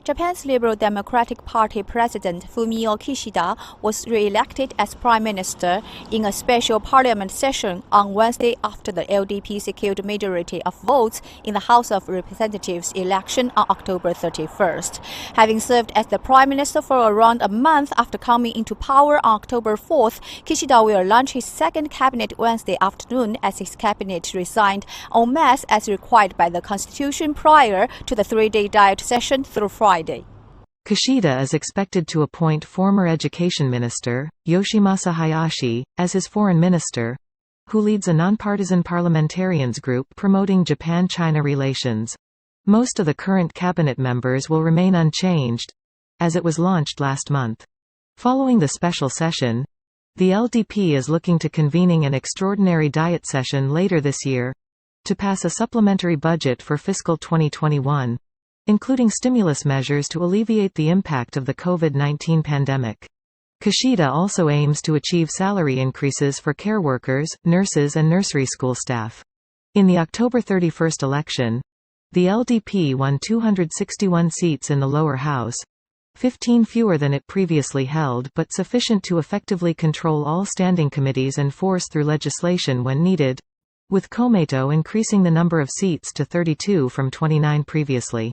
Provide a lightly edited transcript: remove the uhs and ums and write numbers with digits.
Japan's Liberal Democratic Party President Fumio Kishida was re-elected as Prime Minister in a special parliament session on Wednesday after the LDP secured a majority of votes in the House of Representatives election on October 31st. Having served as the Prime Minister for around a month after coming into power on October 4th, Kishida will launch his second cabinet Wednesday afternoon as his cabinet resigned en masse as required by the Constitution prior to the three-day diet session through Friday. Kishida is expected to appoint former Education Minister, Yoshimasa Hayashi, as his foreign minister, who leads a nonpartisan parliamentarians group promoting Japan-China relations. Most of the current cabinet members will remain unchanged, as it was launched last month. Following the special session, the LDP is looking to convening an extraordinary diet session later this year to pass a supplementary budget for fiscal 2021, including stimulus measures to alleviate the impact of the COVID-19 pandemic. Kishida also aims to achieve salary increases for care workers, nurses and nursery school staff. In the October 31st election, the LDP won 261 seats in the lower house, 15 fewer than it previously held but sufficient to effectively control all standing committees and force through legislation when needed, with Komeito increasing the number of seats to 32 from 29 previously.